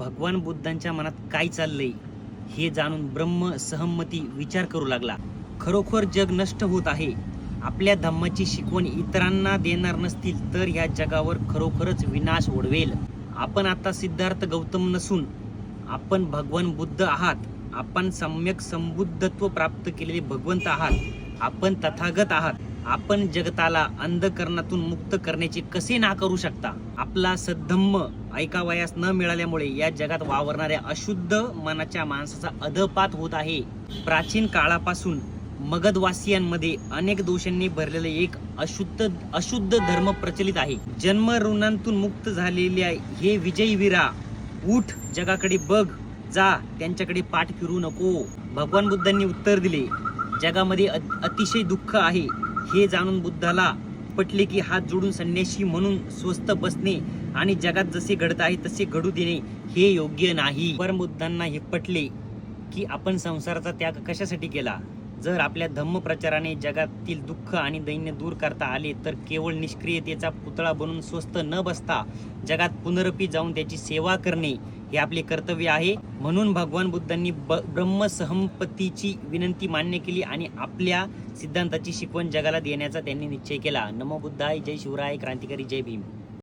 भगवान बुद्धांच्या मनात काय चाललंय हे जाणून ब्रह्म सहमती विचार करू लागला. खरोखर जग नष्ट होत आहे. आपल्या धम्माची शिकवण इतरांना देणार नसतील तर या जगावर खरोखरच विनाश ओढवेल. आपण आता सिद्धार्थ गौतम नसून आपण भगवान बुद्ध आहात. आपण सम्यक संबुद्धत्व प्राप्त केलेले भगवंत आहात. आपण तथागत आहात. आपण जगताला अंधकरणातून मुक्त करण्याचे कसे नाकारू शकता? आपला सद्धम्म ऐकावयास न मिळाल्यामुळे या जगात वावरणाऱ्या अशुद्ध मनाच्या माणसाचा अधपात होत आहे. प्राचीन काळापासून मगधवासियांमध्ये अनेक दोषांनी भरलेले एक अशुद्ध धर्म प्रचलित आहे. जन्म ऋणांतून मुक्त झालेल्या हे विजयी वीरा, उठ, जगाकडे बघ, जा, त्यांच्याकडे पाठ फिरू नको. भगवान बुद्धांनी उत्तर दिले, जगामध्ये अतिशय दुःख आहे. हे जाणून बुद्धाला पटले की हात जोडून संन्यासी म्हणून स्वस्थ बसणे आणि जगात जसे घडत आहे तसे घडू देणे हे योग्य नाही. भगवान बुद्धांना हे पटले की आपण संसाराचा त्याग कशासाठी केला. जर आपल्या धम्म प्रचाराने जगातील दुःख आणि दैन्य दूर करता आले तर केवळ निष्क्रियतेचा पुतळा बनून स्वस्थ न बसता जगात पुनरपी जाऊन त्याची सेवा करणे हे आपले कर्तव्य आहे. म्हणून भगवान बुद्धांनी ब्रह्मसहमतीची विनंती मान्य केली आणि आपल्या सिद्धांताची शिकवण जगाला देण्याचा त्यांनी निश्चय केला. नमो बुद्धाय, जय शिवराय, क्रांतिकारी, जय भीम.